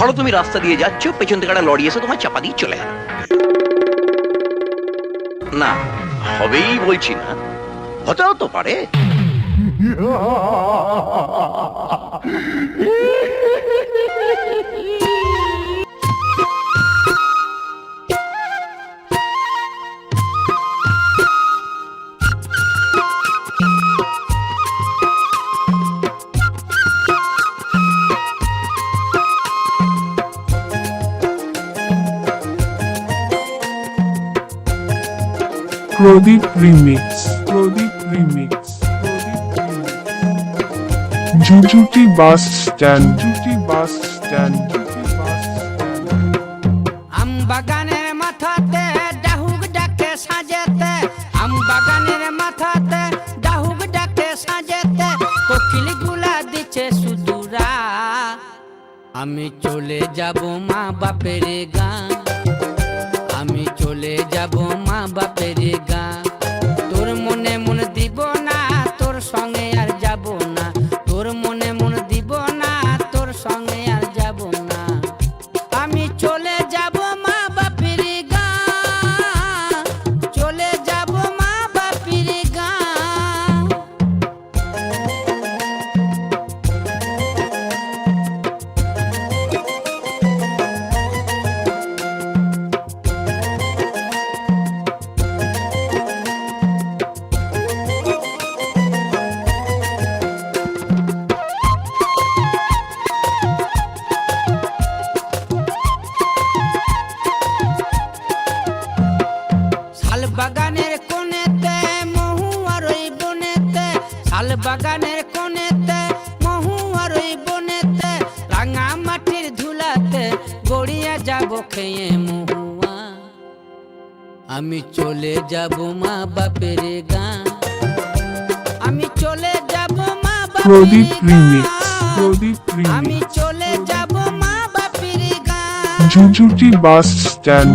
ধরো তুমি রাস্তা দিয়ে যাচ্ছ, পেছন থেকে একটা লরি এসে তোমার চাপা দিয়ে চলে গেল। না, হবেই বলছি না, হতেও তো পারে। প্রদীপ রিমিক্স, ঝুঝুটি বাস স্ট্যান্ড, আম বাগানের মাথাতে ডাহুক ডাকে সাজেতে, আম বাগানের মাথাতে ডাহুক ডাকে সাজেতে, কোকিল গুলা দিচ্ছে সুদূরা। আমি চলে যাব মা বাপের গাঁ, আমি চলে যাব মা বাপের গাঁ। তোর মনে মন দিব না, তোর সঙ্গে আর যাব না, তোর মনে মন দিব না, তোর সঙ্গে আর যাব না। আমি চলে যাব মা বাপের গাঁ, চলে যাব মা বাপের গাঁ। শাল বাগানের কোণেতে মহুয়ার ওই বনেতে, শাল বাগানের কোণেতে মহুয়ার ওই বনেতে, রাঙা মাটির ধুলাতে গড়িয়া যাব খেয়ে মহুয়া। আমি চলে যাব মা বাপের গাঁ, আমি চলে যাব মা প্রদীপ বাপের রিমিক্স, গাঁ, আমি চলে যাব মা বাপের গাঁ। ঝুঝুটি বাস স্ট্যান্ড,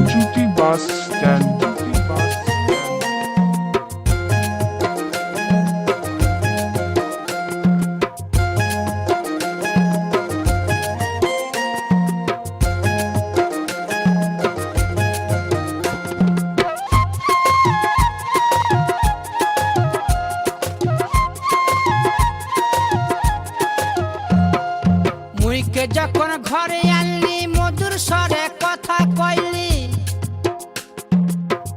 মুইকে যখন ঘরে আনলি মধুর স্বরে কথা কইলি,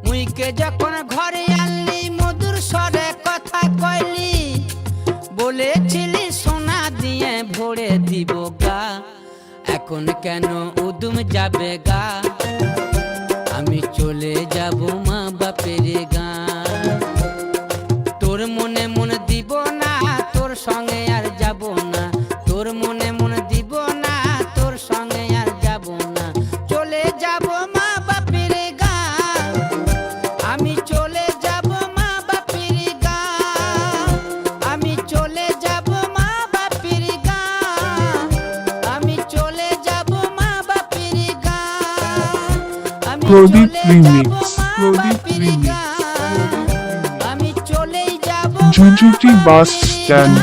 মুইকে যখন ঘরে আনলি মধুর স্বরে কথা কইলি, বলেছিলি সোনা দিয়ে ভরে দিব গা, এখন কেন উদুম যাবে গা। আমি চলে যাব মা বাপের গাঁ, তোর মনে মন দিব না, তোর সঙ্গে আর যাব না, তোর মনে মন দিব না, তোর সঙ্গে আর যাব না। চলে যাব মা বাপের গাঁ, আমি চলে যাব মা বাপের গাঁ, আমি চলে যাব মা বাপের গাঁ, আমি চলে যাব মা বাপের গাঁ, আমি প্রদীপ চলে যাব রিমিক্স, মা বাপের গাঁ, আমি চলেই যাব ঝুঝুটি বাস স্ট্যান্ড।